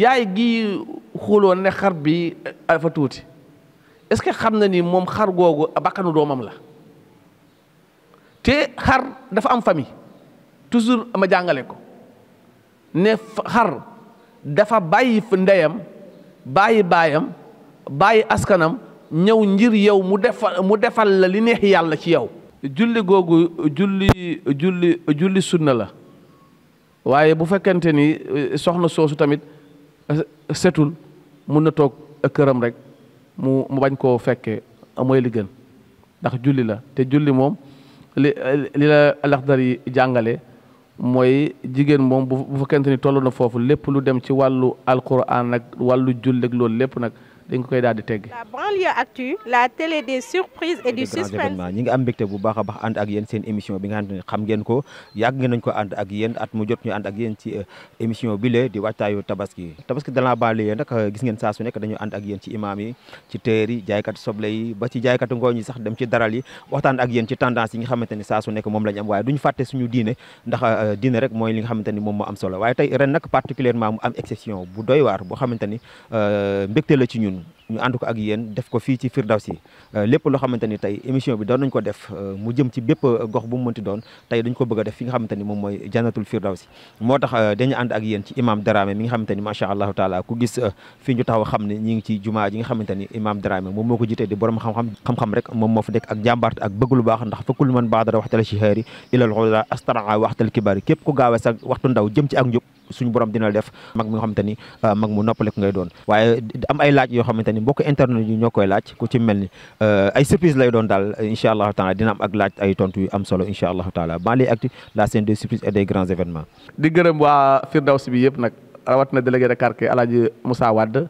yaay gi xuloon ne xar bi dafa tuuti est-ce que xam na ni moom xar googu bakkanu doomam la te xar dafa am famille toujours ma jàngale ko ne xar dafa bàyyi ndeyam bàyyi baayam bàyyi askanam ñëw ngir yow mu defal la li neex yàlla ci yow. julli googu julli sunna la waaye bu fekkente ni soxna soosu tamit setul mun na toog këram rek mu bañ koo fekkee mooy li gën ndax julli la te julli moom li la Laxdari jàngale mooy jigéen moom bu fekkente ni toll na foofu lépp lu dem ci wàllu alquran nag wàllu julli ak loolu lépp nag dañ ko koy daal di tegg. La banlieue actu, la télé des surprises et du suspense. ñi ngi am mbégte bu baax a baax ànd ak yéen seen émission bi nga xam ne xam ngeen ko yàgg ngeen nañ ko ànd ak yéen at mu jot ñu ànd ak yéen ci émission bi lee di waajtaayu tabaski de la banlieue nag gis ngeen saa su nekk dañu ànd ak yéen ci imaam yi ci teer yi jaaykat soble yi ba ci jaaykatu ngooñ yi sax dem ci daral yi waxtaan ak yéen ci tendance yi nga xamante ni saa su nekk moom lañu am waaye duñu fàtte suñu diine ndax diine rek mooy li nga xamante ni moom moo am solo waaye tey ren nag particulièrement mu am exception bu doy waar boo xamante ni mbégte la ci ñun ñu ànd ko ak yéen def ko fii ci Firdawsi lépp loo xamante ni tey émission bi doon nañ ko def mu jëm ci bépp gox bu mu mënti doon tey dañ ko bëgg a def fi nga xamante ni moom mooy jannatul Firdawsi moo tax dañu ànd ak yéen ci imam Dramé mi nga xamante ni macha allahu taala ku gis fii ñu taxaw xam ne ñi ngi ci jumaa ji nga xamante ni imam Dramé moom moo ko jiite di borom xam-xam rek moom moo fa dekk ak jàmbaarte ak bëgg lu baax ndax fakul man baadara waxtala shihaari ilal ula astraa waxtal kibaari képp ku gaawee sa waxtu ndaw jëm ci ak njub suñu borom dina def mag mi nga xamante ni mag mu noppale ko ngay doon waaye am ay laaj yoo xamante ni mbokk internet yi ñoo koy laaj ku ci mel ni ay surprise lay doon daal incha allahu taala dina am ak laaj ay tontu yu am solo incha allahu taala Banlieue Actu la scène des surprises et des grands événements. di gërëm waa Firdawsi bi yëpp nag rawat na délégué de quartier El Hadj Moussa Wade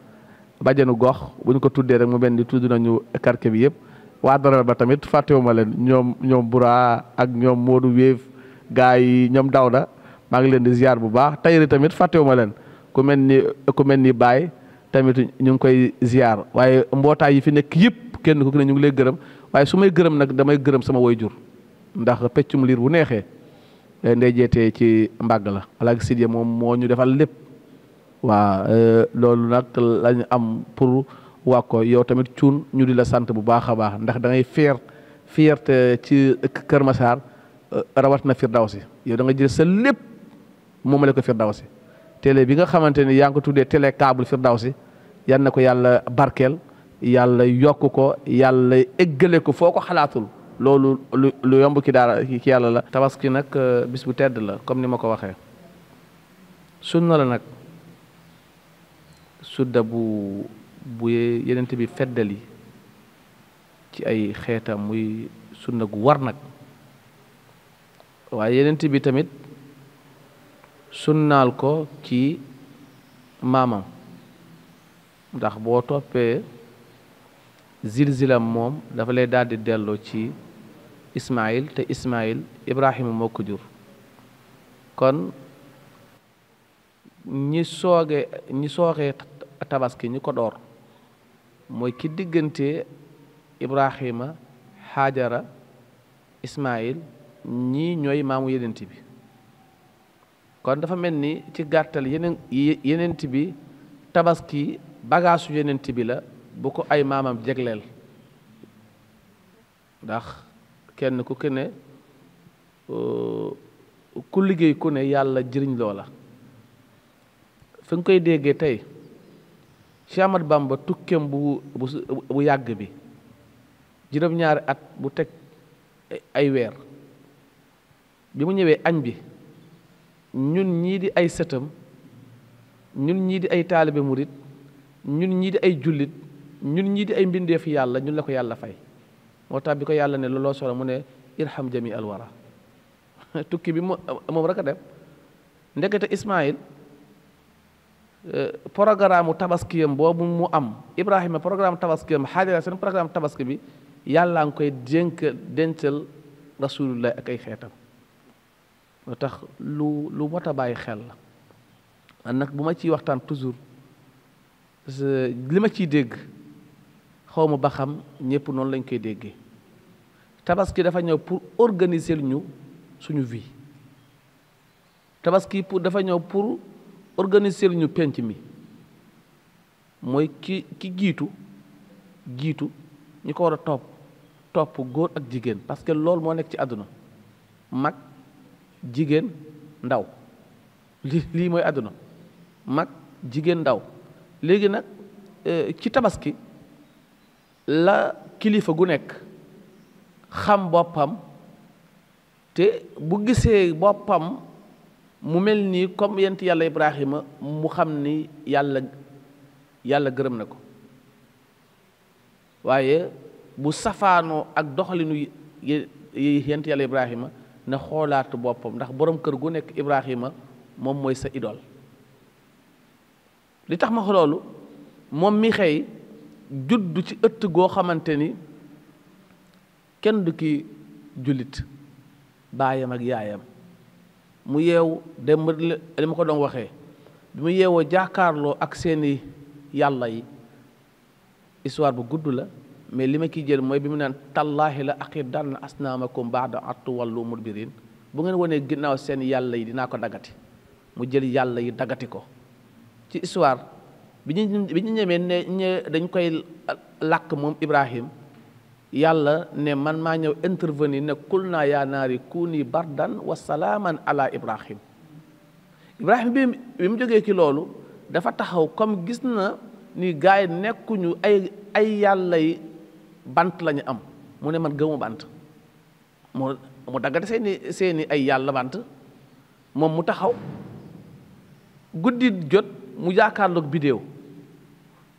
bàjjenu gox bu ñu ko tuddee rek mu mel ni tudd nañu quartier bi yëpp waa Daral ba tamit fàttewuma leen ñoom Bura ak ñoom Modou Wéef gars yi ñoom Dawda maa ngi leen di ziar bu baax tayri tamit fàttewuma leen ku mel ni Baye tamit ñu ngi koy ziar waaye mbootaay yi fi nekk yëpp kenn ku ne ñu ngi lay gërëm waaye su may gërëm nag damay gërëm sama waajur ndax peccum liir bu neexee ndey jeetee ci mbàgg la Alaaji Sidiya moom moo ñu defal lépp waa loolu nag lañu am pour waa ko yow tamit cuun ñu di la sant bu baax a baax ndax da ngay fierté ci Kër Massar rawat na Firdawsi yow da nga jël sa lépp moom la ko Firdawsi télé bi nga xamante ni yaa ngi ko tuddee télé câble Firdawsi yal na ko yàlla barkeel yàlla yokk ko yàlla eggale ko foo ko xalaatul loolu lu yomb ki daara ki yàlla la. tabaski nag bis bu tedd la comme ni ma ko waxee sunna la nag sudda bu yenente bi feddali ci ay xeetam muy sunna gu war nag waaye yenente bi tamit sunnaal ko ci maamam ndax boo toppee zilzilam moom dafa lay daal di delloo ci Ismaïl te Ismaïl Ibrahima moo ko jur kon ñi sooxee tabaski ñi ko door mooy ki diggante Ibrahima Hajara Ismaïl ñii ñooy maamu yenent bi kon dafa mel ni ci gàttal yenent bi tabaski bagaasu yenent bi la bu ko ay maamam jegleel ndax kenn ku ne ku liggéey ku ne yàlla jëriñ loola fi nga koy déggee tey Cheikh Ahmad Bamba tukkeem bu yàgg bi juróom-ñaari at bu teg ay weer bi mu ñëwee añ bi ñun ñii di ay sëtam ñun ñii di ay taalibe murit ñun ñii di ay jullit ñun ñii di ay mbindeefi yàlla ñun la ko yàlla fay moo tax bi ko yàlla ne looloo solo mu ne irham jami al wara tukki bi moom rek a dem ndekete Ismaïl programme tabaskiyam boobu mu am Ibrahima programme tabaskiyam Haajara seen programme tabaski bi yàlla nga koy dencal rasulullah ak ay xeetam moo tax lu mot a bàyyi xel la man nag bu ma ciy waxtaan toujours parce que li ma ciy dégg xaw ma ba xam ñëpp noonu lañ koy déggee tabaski dafa ñëw pour organiser ñu suñu vie tabaski dafa ñëw pour organiser ñu penc mi mooy ki jiitu ñi ko war a topp góor ak jigéen parce que loolu moo nekk ci àdduna mag jigéen ndaw lii mooy àdduna mag jigéen ndaw léegi nag ci tabaski la kilifa gu nekk xam boppam te bu gisee boppam mu mel nii comme yent yàlla Ibrahima mu xam ni yàlla gërëm na ko waaye bu safaanoo ak doxalinu yent yàlla Ibrahima na xoolaat boppam ndax borom kër gu nekk Ibrahima moom mooy sa idole li tax ma loolu moom mi xëy juddu ci ëtt goo xamante ni kenn du ki jullit baayam ak yaayam mu yeewu dem li ma ko doon waxee bi mu yeewoo jàkkaarloo ak seeni yàlla yi histoire bu gudd la mais li ma kiy jël mooy bi mu naan tallaahi la aqidanna asnaamakum ba'da an tuwallu mudbirin bu ngeen wonee ginnaaw seen yàlla yi dinaa ko daggati mu jël yàlla yi daggati ko ci histoire bi ñu ñemee ne dañ koy làkk moom Ibrahim yàlla ne man maa ñëw intervenir ne kul naa yaa naari kuuni bardan wa salaaman ala Ibrahim bi mu jógee ci loolu dafa taxaw comme gis na ni gars yi nekkuñu ay yàlla yi bant lañu am mu ne man gëmu bant mu daggate seeni ay yàlla bant moom mu taxaw guddi jot mu jaakaarloog bidéew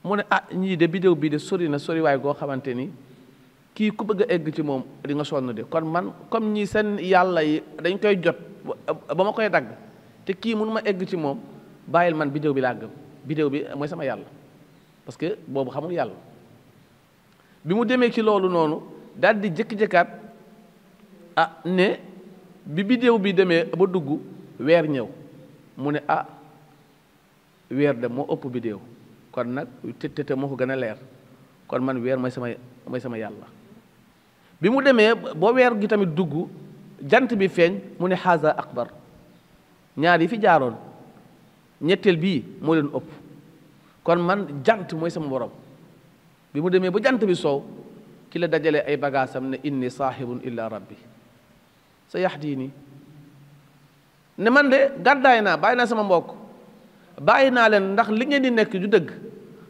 mu ne ñii de bidéew bii de sori na sori waay goo xamante ni kii ku bëgg a egg ci moom di nga sonn de kon man comme ñii seen yàlla yi dañ koy jot ba ma koy dagg te kii mënu ma egg ci moom bàyyil man bidéew bi laa gëm bidéew bi mooy sama yàlla parce que boobu xamul yàlla bi mu demee ci loolu noonu daal di jëkk-jëkkaat ne bi bidéew bi demee ba dugg weer ñëw mu ne weer de moo ëpp bidéew kon nag te moo ko gën a leer kon man weer mooy sama yàlla bi mu demee boo weer gi tamit dugg jant bi feeñ mu ne haza akbar ñaar yi fi jaaroon ñetteel bii moo leen ëpp kon man jant mooy sama borom bi mu demee ba jant bi soow ki la dajale ay bagaasam ne inni saahibun illa rabbi sa yahdini ne man de gàddaay naa bàyyi naa sama mbokk bàyyi naa leen ndax li ngeen di nekk du dëgg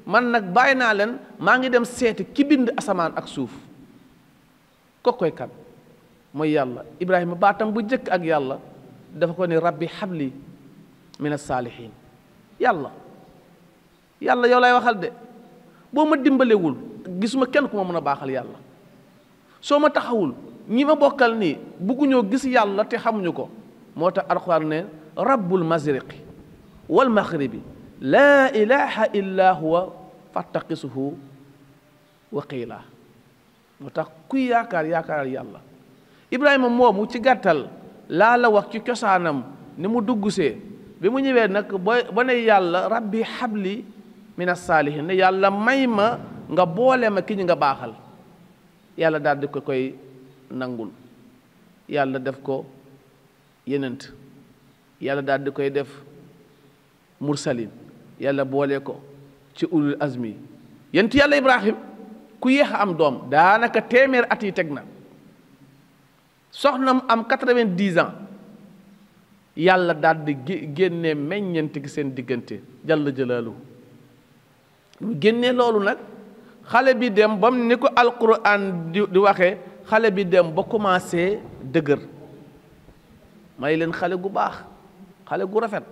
man nag bàyyi naa leen maa ngi dem seeti ki bind asamaan ak suuf koy kan mooy yàlla Ibrahima baatam bu jëkk ak yàlla dafa ko ne rabbi habli min as-saalihiin yàlla yow lay waxal de boo ma dimbalewul gisuma kenn ku ma mën a baaxal yàlla soo ma taxawul ñi ma bokkal nii bugguñoo gis yàlla te xamuñu ko moo tax alxuraan ne rabbul mashriqi wal maghribi laa ilaha illa huwa fattaqisuhu waqiila moo tax kuy yaakaar yàlla Ibrahima moomu ci gàttal laa la wax ci cosaanam ni mu duggsee bi mu ñëwee nag ba ne yàlla rabbi habli min as-saalihiin ne yàlla may ma nga boole ma ki ñi nga baaxal yàlla daal di ko koy nangul yàlla def ko yenent yàlla daal di koy def mursalin yàlla boole ko ci ulul azmi yent yàlla Ibrahim ku yéex a am doom daanaka téeméer at yi teg na soxnam am 90 ans yàlla daal di génnee meññeent gi seen diggante jalla jalaaluhu mu génnee loolu nag xale bi dem bam ni ko alquran di waxee xale bi dem ba commencé dëgër may leen xale gu baax xale gu rafet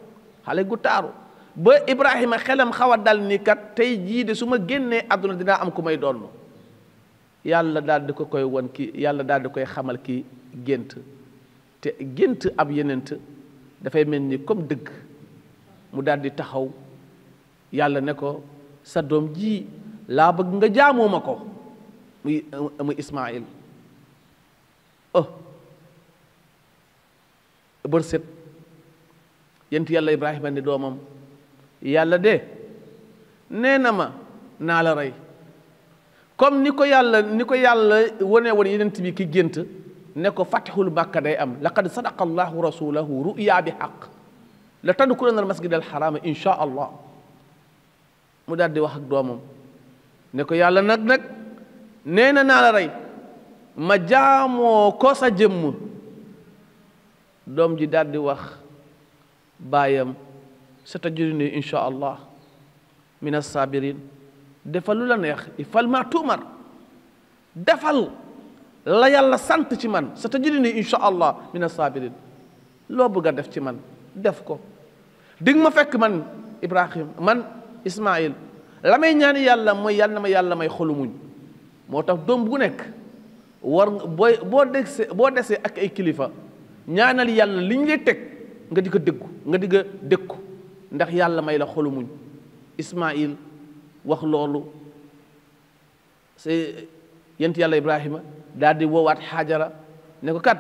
xale gu taaru ba Ibrahima xelam xaw a dal ni kat tey jii de su ma génnee àdduna dinaa am ku may doon yàlla daal di ko koy won ki yàlla daal di koy xamal ki gént te gént ab yenent dafay mel ni comme dëgg mu daal di taxaw yàlla ne ko sa doom ji laa bëgg nga jaamoo ma ko muy Ismaïl bërset yent yàlla Ibrahima ne doomam yàlla de nee na ma naa la rey comme ni ko yàlla wone woon yenent bi ki gént ne ko fatihul Makka day am laqad sadaqa allahu rasulahu ru'ya bi haqq la tadxulunna al masjid al xaraama insha allah. mu daal di wax ak doomam ne ko yàlla nag nee na naa la rey ma jaamoo ko sa jëmm. doom ji daal di wax baayam satajiduni insha allah min as-sabirin. defal lu la neex ifal ma tuumar, defal la yàlla sant ci man satajiduni insha allah min as-sabirin. loo bëgg a def ci man def ko, dig ma fekk man Ibrahim man Ismaïl. la may ñaan yàlla mooy yàlla na ma yàlla may xolu muñ. moo tax doom bu nekk war boo desee ak ay kilifa ñaanal yàlla li ñu lay teg nga di ko déggu nga di ko déggu ndax yàlla may la xolu muñ. Ismaïl wax loolu c'est yent yàlla Ibrahima daal di woowaat Xaajara ne ko kat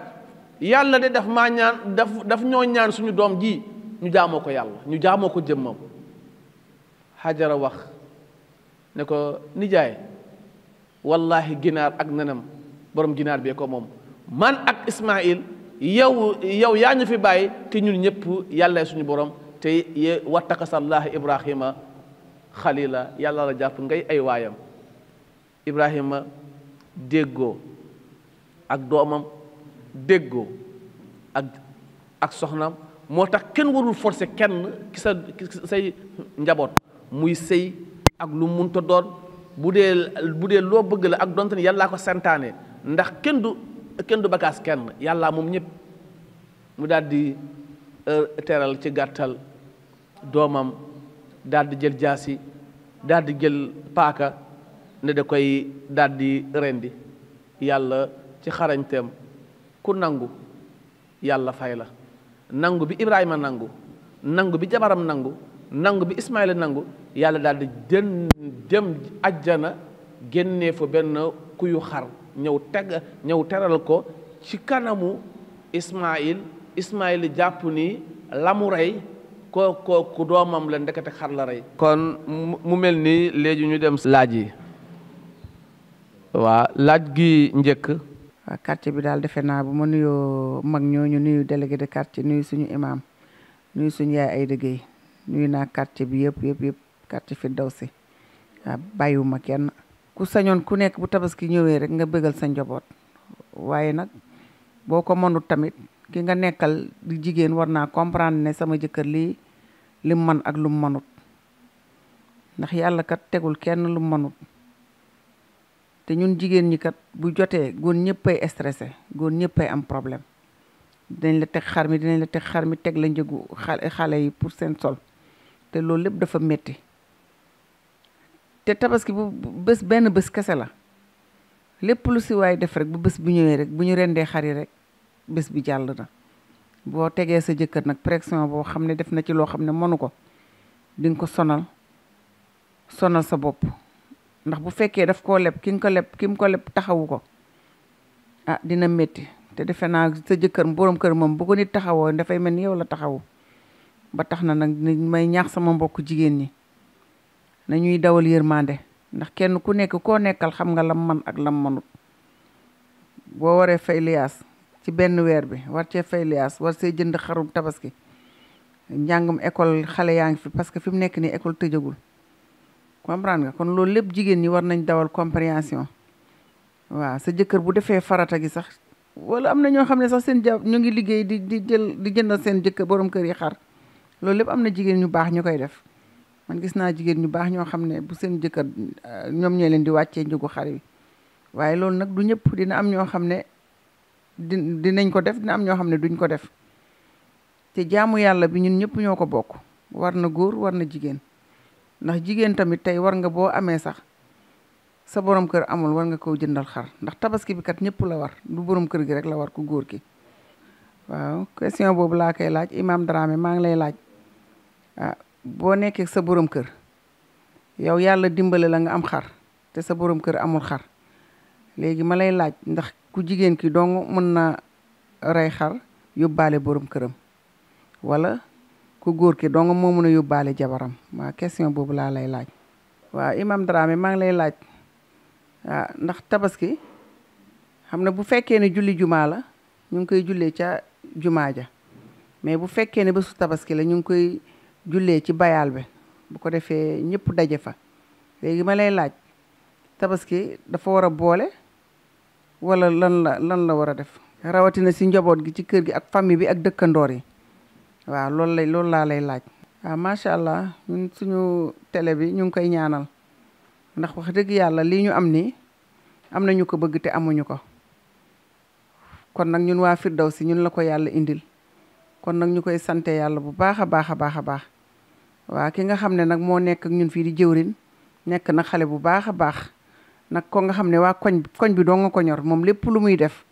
yàlla de daf maa ñaan daf ñoo ñaan suñu doom ji ñu jaamoo ko yàlla, ñu jaamoo ko jëmmam. Xaajara wax ne ko nijaay wallahi ginaar ak nenam borom ginaar bee ko moom, man ak Ismaïl yow yaa ñu fi bàyyi te ñun ñëpp yàlla suñu borom te wattakasallahi Ibrahima xalila, yàlla la jàpp ngay ay waayam. Ibrahima déggoo ak doomam, déggoo ak soxnaam. moo tax kenn warul forcer kenn ki say njaboot muy sëy ak lu munta doon bu dee loo bëgg la ak donte ne yàllaa ko santaane, ndax kenn du bakaas kenn, yàllaa moom ñëpp. mu daal di teral ci gàttal doomam, daal di jël jaasi, daal di jël paaka ne da koy daal di rendi. yàlla ci xarañteem ku nangu yàlla fay la. nangu bi Ibrahima nangu bi jabaram nangu bi Ismaïla nangu, yàlla daal di dem ajjana génnee fa benn kuyu xar ñëw teral ko ci kanamu Ismaïl jàpp ni la mu rey ku doomam la, ndekete xar la rey. kon mu mel ni léegi ñu dem laaj yi. waa laaj gi njëkk. waaw quartier bi daal defe naa bu ma nuyoo mag ñooñu nuyu délégué de quartier nuyu suñu imam nuyu suñu yaay ay dëggéey nuyu naa quartier bi yëpp quartier Firdawsi. waaw bàyyiwuma kenn. ku sañoon ku nekk bu tabaski ñëwee rek nga bëggal sa njaboot, waaye nag boo ko mënut tamit ki nga nekkal di jigéen war naa comprendre ne sama jëkkër lii lim man ak lum mënut, ndax yàlla kat tegul kenn lum mënut. te ñun jigéen ñi kat bu jotee góor ñëppay stressé, góor ñëppay am problème. dinañ la teg xar mi teg la njëgu xale yi pour seen sol, te loolu lépp dafa metti. te tabaski bu benn bés kese la, lépp lu si waay def rek bu bés bi ñëwee rek bu ñu rendee xar yi rek bés bi jàll na. boo tegee sa jëkkër nag pression boo xam ne def na ci loo xam ne mënu ko, di nga ko sonal sa bopp. ndax bu fekkee daf koo leb ki mu ko leb taxawu ko, dina métti. te defe naa sa jëkkër borom kër moom bu ko nit taxawoo dafay mel ni yow la taxawu. ba tax na nag may ñaax sama mbokk jigéen ñi nañuy dawal yërmande, ndax kenn ku nekk koo nekkal xam nga lam man ak lam manut. boo waree fay liyaas ci benn weer bi war cee fay liyaas war see jënd xarum tabaski, njàngum école xale yaa ngi fi parce que fi mu nekk nii école tëjagul. comprendre nga kon loolu lépp jigéen ñi war nañ dawal compréhension. waaw sa jëkkër bu defee farata gi sax, wala am na ñoo xam ne sax seen ñu ngi liggéey di jëndal seen jëkkër borom kër yi xar. loolu lépp am na jigéen ñu baax ñu koy def. man gis naa jigéen ñu baax ñoo xam ne bu seen jëkkër ñoom ñoo leen di wàccee njëgu xar yi. waaye loolu nag du ñëpp, dina am ñoo xam ne dinañ ko def, dina am ñoo xam ne duñ ko def. te jaamu yàlla bi ñun ñëpp ñoo ko bokk, war na góor war na jigéen. ndax jigéen tamit tey war nga boo amee sax sa borom kër amul, war nga koo jëndal xar, ndax tabaski bi kat ñëpp la war, du borom kër gi rek la war ku góor ki. waaw question boobu laa koy laaj Imam Dramé, maa ngi lay laaj. boo nekkee sa borom kër yow yàlla dimbale la nga am xar te sa borom kër amul xar, léegi ma lay laaj ndax ku jigéen ki dong mën na rey xar yóbbaale borom këram, wala ku góor ki dong moo mën a yóbbaale jabaram? waaw question boobu laa lay laaj. waaw Imam Dramé maa ngi lay laaj. ndax tabaski xam ne bu fekkee ne julli jumaa la ñu ngi koy jullee ca jumaa ja, mais bu fekkee ne bésu tabaski la ñu ngi koy jullee ci bayaal bi bu ko defee ñëpp daje fa léegi ma lay laaj tabaski dafa war a boole wala lan la war a def rawatina si njaboot gi ci kër gi ak famille bi ak dëkkandoor yi waaw loolu laa lay laaj. waaw macha allah ñun suñu télé bi ñu ngi koy ñaanal ndax wax dëgg yàlla lii ñu am nii am na ñu ko bëgg te amuñu ko kon nag ñun waa Firdawsi ñun la ko yàlla indil kon nag ñu koy sante yàlla bu baax a baax a baax a baax waa ki nga xam ne nag moo nekk ak ñun fii di jëwrin nekk na xale bu baax a baax nag ko nga xam ne waa koñ bi doo nga ko ñor moom lépp lu muy def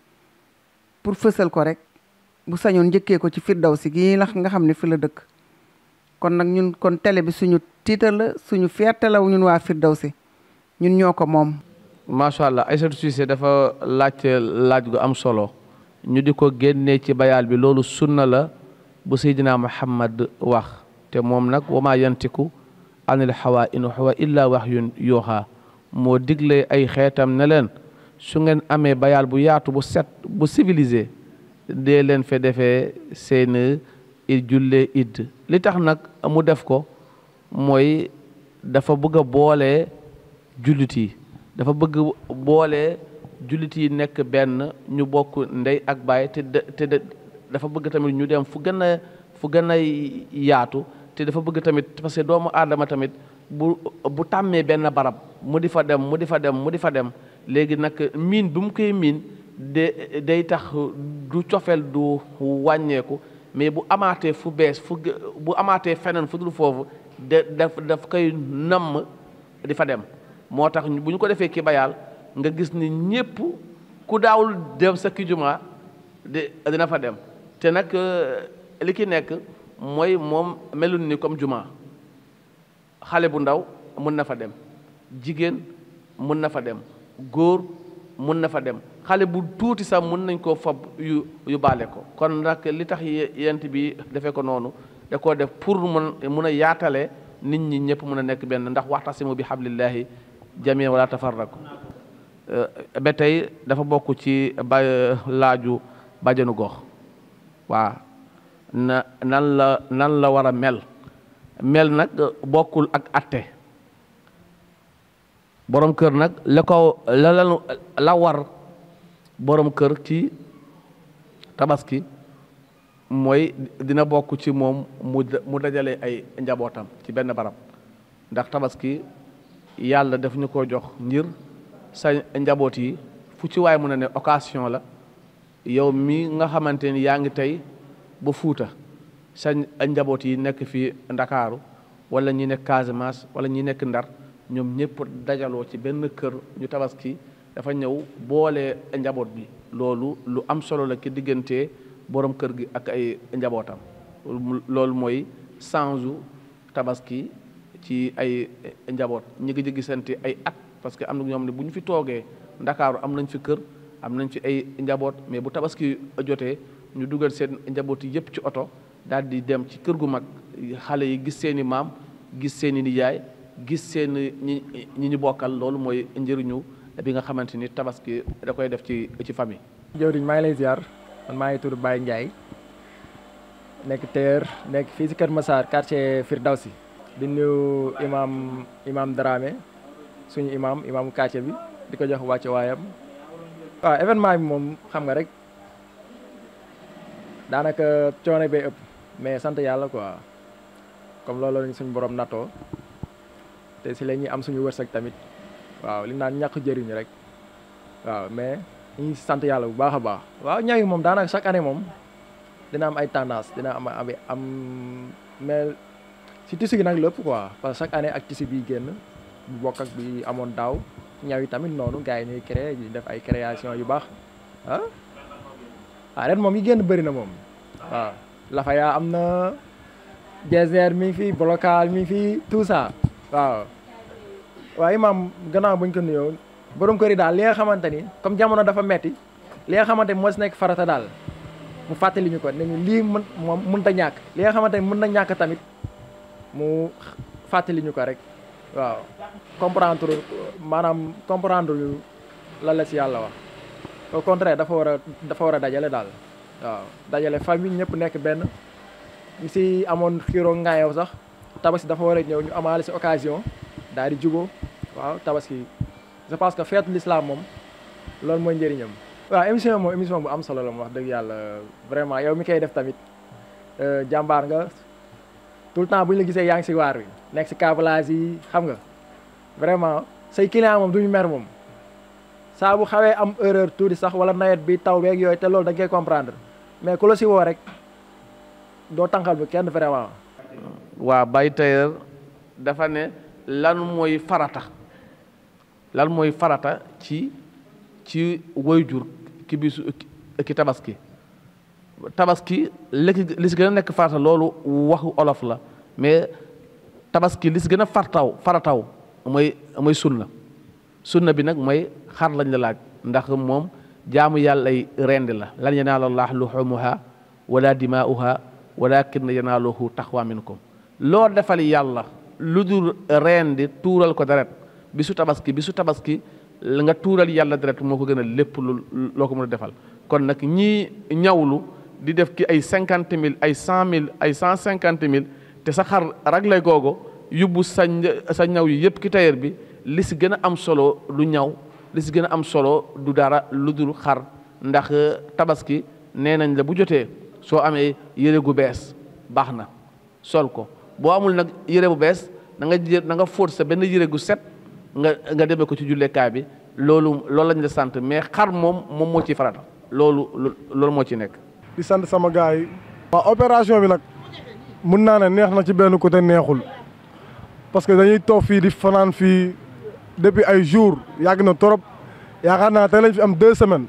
pour fësal ko rek bu sañoon njëkkee ko ci Firdawsi gii la nga xam ne fi la dëkk kon nag ñun kon télé bi suñu tiital la suñu fierté la ñun waa Firdawsi ñun ñoo ko moom. macha allah Aïssatou Cissé dafa laaj gu am solo ñu di ko génnee ci bayaal bi loolu sunna la bu Seydina Muhammad wax te moom nag wa maa yantiku anil hawaa in huwa illa wahyun yuuhaa moo digle ay xeetam ne leen su ngeen amee bayaal bu yaatu bu set bu civilisé dee leen fe defee seen jullee idd li tax nag mu def ko mooy dafa bëgg a boole jullit yi dafa bëgg boole jullit yi nekk benn ñu bokk ndey ak baay te dafa bëgg tamit ñu dem fu gën a yaatu te dafa bëgg tamit parce que doomu aadama tamit bu tàmmee benn barab mu di fa dem léegi nag miin bi mu koy miin day tax du cofeel du wàññeeku mais bu amaatee fu bees bu amaatee feneen fu dul foofu daf koy namm di fa dem moo tax bu ñu ko defee ki bayaal nga gis ni ñëpp ku daawul dem sa ki juma dina fa dem te nag li ki nekk mooy moom melul ni comme juma xale bu ndaw mun na fa dem jigéen mun na fa dem góor mun na fa dem xale bu tuuti sax mun nañ koo fab yu baale ko kon nag li tax yent bi defee ko noonu da koo def pour mun a yaatale nit ñi ñëpp mun a nekk benn ndax waxtasimu bi hablillahi jamii'an wala tafarraqu ba tey dafa bokk ci laaju bàjjenu gox waaw nan la war a mel nag bokkul ak atte borom kër nag la war borom kër ci tabaski mooy dina bokk ci moom mu dajale ay njabootam ci benn barab ndax tabaski yàlla daf ñu ko jox ngir sa njaboot yi fu ci waay mun a ne occasion la yow mi nga xamante ni yaa ngi tey ba Fuuta sa njaboot yi nekk fii Ndakaaru wala ñi nekk Casamance wala ñi nekk Ndar ñoom ñëpp dajaloo ci benn kër ñu tabaski dafa ñëw boole njaboot bi loolu lu am solo la ki diggante borom kër gi ak ay njabootam loolu mooy sanju tabaski ci ay njaboot ñi ngi gisante ay at parce que am na ñoom ne bu ñu fi toogee Ndakaaru am nañ fi kër am nañ fi ay njaboot mais bu tabaski jotee ñu dugal seen njaboot yi yëpp ci oto daal di dem ci kër gu mag xale yi gis seeni maam gis seeni nijaay gis seen ñi ñu bokkal loolu mooy njëriñu bi nga xamante ni tabaski da koy def ci famille. jëwriñ maa ngi lay ziar man maa ngi tudd Baye Ndiaye nekk teer nekk fii si Kër Massar quartier Firdawsi di nuyu imam Dramé suñu imam quartier bi di ko jox wàcce waayam. waaw événement bi moom xam nga rek daanaka coono bay ëpp mais sant yàlla quoi comme loolu lañ suñu borom nattoo te si la ñuy am suñu wërsëg tamit waaw li naan ñàkk jëriñ rek waaw mais ñu sant yàlla bu baax a baax. waaw ñaw yi moom daanaka chaque année moom dina am ay tendance dina am mais si tissu gi nag lépp quoi parce que chaque année ak tissu bi génn bu bokk ak bi amoon daaw ñaw yi tamit noonu gars yi ñuy créé di def ay création yu baax ren moom yi génn bëri na moom waaw lafaya am na jezer mi ngi fi blocal mi ngi fi tout ça waaw waaye imaam gannaaw buñ ko nuyoo borom kër yi daal li nga xamante ni comme jamono dafa metti li nga xamante ni moo si nekk farata daal mu fàttali ñu ko ne ñu lii moom mënut a ñàkk li nga xamante ni mën na ñàkk tamit mu fàttali ñu ko rek waaw comprendre lan la si yàlla wax au contraire dafa war a dajale daal waaw dajale famille ñëpp nekk benn ñu si amoon xiiroo ngaayow sax tabaski dafa war a ñëw ñu amaale si occasion daal di jubóo waaw tabaski je pense que feetu l'islam moom loolu mooy njëriñam. waaw émission bu am solo la mu wax dëgg yàlla vraiment yow mi koy def tamit jàmbaar nga tout le temps bu ñu la gisee yaa ngi si waar wi nekk si câblage yi xam nga vraiment say client moom duñu mer moom saa bu xawee am erreur tuuti sax wala nawet bi taw beeg yooyu te loolu da nga koy comprendre mais ku la si woo rek doo tànqal bi kenn vraiment. waa Baye Tailleur dafa ne lan mooy farata ci waajur ki bisu ki tabaski li si gën a nekk farata loolu waxu olof la mais tabaski li si gën a farataw mooy sunna bi nag mooy xar lañ la laaj ndax moom jaamu yàlla ay rendi la lan yanaala llaaha luhuumuhaa wala dimaa'uhaa walaakinna yanaaluhu taqwaa minkum loo defal yàlla lu dul rendi tuural ko deret bisu tabaski la nga tuural yàlla deret moo ko gën a lépp loo ko mën a defal kon nag ñii ñawlu di def ki ay 50 000 ay 100 000 ay 150 000 te sa xar ragle googu yóbbu sa ñaw yi yëpp ki tailleur bi li si gën a am solo du ñaw li si gën a am solo du dara lu dul xar ndax tabaski nee nañ la bu jotee soo amee yére gu bees baax na sol ko boo amul nag yére bu bees da nga fóot sa benn yére gu set nga demee ko ci jullekaay bi loolu lañ la sant mais xar moom moo ci farata loolu moo ci nekk. di sant sama gars yi. waaw opération bi nag mun naa ne neex na ci benn côté neexul parce que dañuy toog fii di fanaan fii depuis ay jours yàgg na trop yaakaar naa tey lañ fi am 2 semaines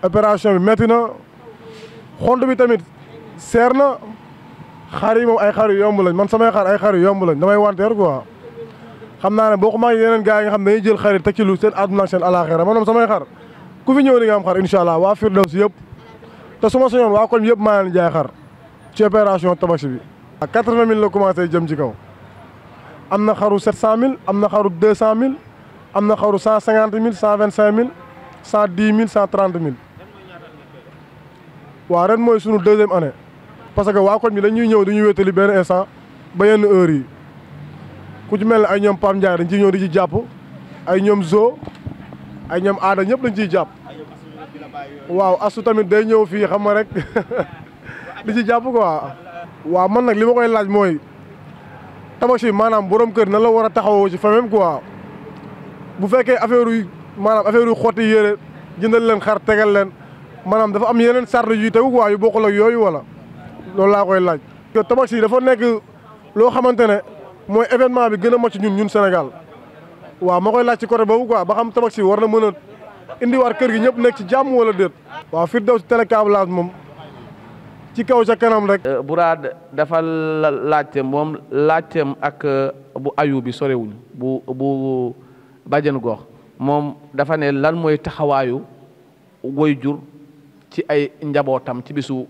opération bi métti na xont bi tamit seer na xar yi moom ay xar yu yomb lañ man samay xar ay xar yu yomb lañ damay wanteer quoi. xam naa ne boo ko mag yeneen gars yi nga xam ne dañuy jël xarit teg ci lu seen àdduna ak seen alaxira man moom samay xar ku fi ñëw di nga am xar incha allah waa Firdawsi yëpp te su ma soñoon waa koñ yëpp maa leen jaay xar ci opération tabaski bi. 80 000 la commencé jëm ci kaw am na xaru 700 000 am na xaru 200 000 am na xaru 150 000 125 000 110 000 130 000 waaw ren mooy sunu 2e année parce que waa koñ bi dañuy ñëw dañuy wétali benn instant ba yenn heure yi. ku ci mel ne ay ñoom Pape Ndiaye dañ ciy ñëw di ci jàpp ay ñoom Zo ay ñoom Aada ñëpp dañ ciy jàpp waaw asu tamit day ñëw fii xam nga rek di ci jàpp quoi. waaw man nag li ma koy laaj mooy tabaski maanaam borom kër na la war a taxawoo ci famille quoi bu fekkee affaire yu xotti yére jëndal leen xar tegal leen maanaam dafa am yeneen sart yu tegu quoi yu bokkul ak yooyu wala loolu laa koy laaj. tabaski dafa nekk loo xamante ne. mooy événement bi gën a mocc ñun Sénégal waaw ma koy laaj ci côté boobu quoi ba xam tabaski war na mën a indiwaat kër gi ñëpp nekk ci jàmm wala déet. waaw Firdawsi télécâblage moom ci kaw ca kanam rek. Bourad dafa laajte moom laajteem ak bu ayu bi sorewuñu bu bàjjenu gox moom dafa ne lan mooy taxawaayu waajur ci ay njabootam ci bisu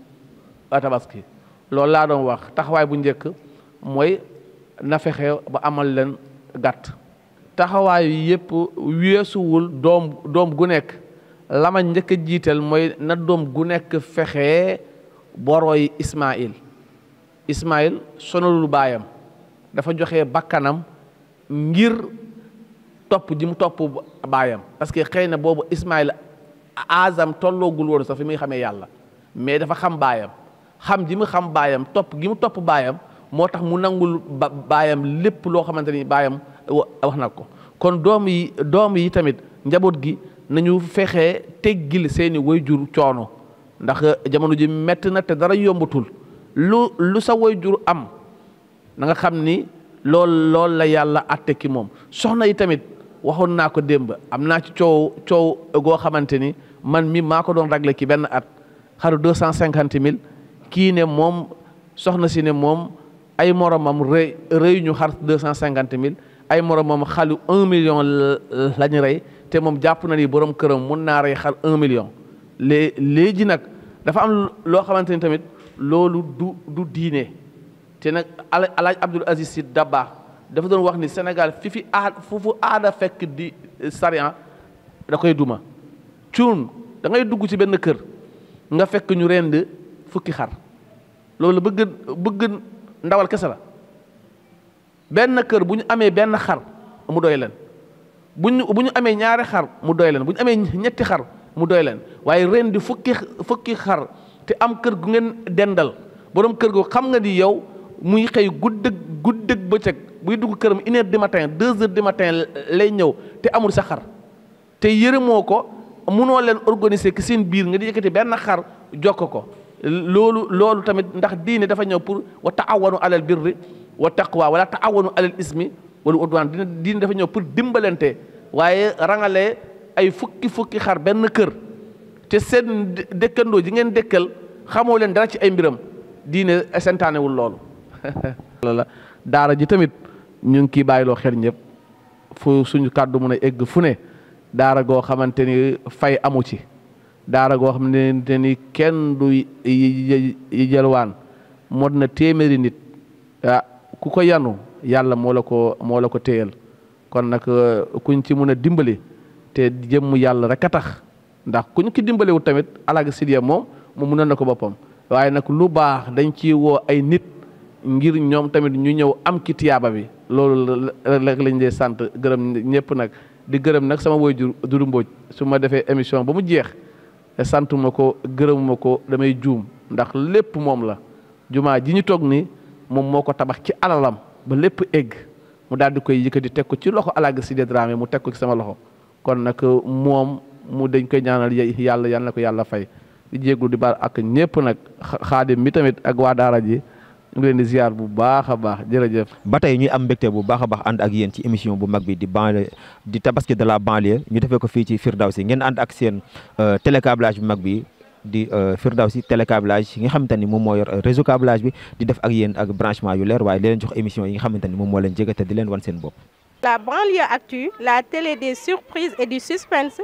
tabaski loolu laa doon wax taxawaay bu njëkk mooy. na fexe ba amal leen gàtt taxawaay yëpp weesuwul doom gu nekk la ma njëkk a jiital mooy na doom gu nekk fexe borooy Ismaïl sonalul baayam dafa joxe bakkanam ngir topp ji mu topp baayam parce que xëy na boobu Ismaïl azam tolloogul woon sax fi muy xamee yàlla mais dafa xam baayam xam ji mu xam baayam topp gi mu topp baayam moo tax mu nangul baayam lépp loo xamante ni baayam wax na ko kon doom yi tamit njaboot gi nañu fexe teggil seeni waajur coono ndax jamono ji metti na te dara yombatul lu sa waajur am na nga xam ni lool la yàlla atte ki moom soxna yi tamit waxoon naa ko démb am naa ci coow goo xamante ni man mi maa ko doon ragle ki benn at xaru 250 000 kii ne moom soxna si ne moom ay moromam rëy ñu xar 250 000 ay moromam xalu 1 million la ñu rey te moom jàpp na ni borom këram mun naa rey xar 1 million léegi nag dafa am loo xamante ni tamit loolu du diine te nag alaaj Abdoul Aziz Sy Dabakh dafa doon wax ni Sénégal fu aada fekk di sariya da koy duma cuun da ngay dugg ci benn kër nga fekk ñu rend fukki xar loolu bëgg ndawal kese la benn kër bu ñu amee benn xar mu doy leen bu ñu amee ñaari xar mu doy leen bu ñu amee ñetti xar mu doy leen waaye ren di fukki xar te am kër gu ngeen dendal borom kër gu xam nga ni yow muy xëy guddeeg bëccëg buy dugg këram 1h du matin 2h du matin lay ñëw te amul sa xar te yërëmoo ko munoo leen organiser ki seen biir nga di yëkkati benn xar jokk ko loolu tamit ndax diine dafa ñëw pour wa taawanu alal birri wa taqwa wala taawanu alal ismi wala udwan diine dafa ñëw pour dimbalante waaye rangale ay fukki xar benn kër te seen dëkkandoo ji ngeen dëkkal xamoo leen dara ci ay mbiram diine sentaanewul loolu la daara ji tamit ñu ngi kiy bàyyiloo xel ñëpp fu suñu kàddu mun a egg fu ne daara goo xamante ni fay amu ci daara goo xamante ni kenn du yelwaan mot na téeméeri nit ku ko yanu yàlla moo la ko téyal kon nag kuñ ci mun a dimbali te jëmm yàlla rek a tax ndax kuñ ki dimbaliwu tamit Alaaji Sidiya moom mu mun na ko boppam waaye nag lu baax dañ ci woo ay nit ngir ñoom tamit ñu ñëw am ki tiyaaba bi loolu rek lañ dee sant gërëm ñëpp nag di gërëm nag sama waajur Dudu Mbodj su ma defee émission ba mu jeex santuma ko gërëmuma ko damay juum ndax lépp moom la jumaa ji ñu toog ni moom moo ko tabax ci alalam ba lépp egg mu daal di koy yëkkati teg ko ci loxo Alaaji Sidiya Dramé mu teg ko ci sama loxo kon nag moom mu dañ koy ñaanal yàlla na ko yàlla fay di jéeglu di baal ak ñëpp nag xaadim mi tamit ak waa daara ji ñu ngi leen di ziar bu baax a baax jërëjëf. ba tey ñuy am mbégte bu baax a baax ànd ak yéen ci émission bu mag bi di banlieue di tabaski de la banlieue ñu defee ko fii ci Firdawsi ngeen ànd ak seen télécablage bu mag bi di Firdawsi télécablage yi nga xamante ni moom moo yor réseau câblage bi di def ak yéen ak branchement yu leer waaye di leen jox émission yi nga xamante ni moom moo leen jege te di leen wan seen bopp. La banlieue actu, la télé des surprises et du suspense.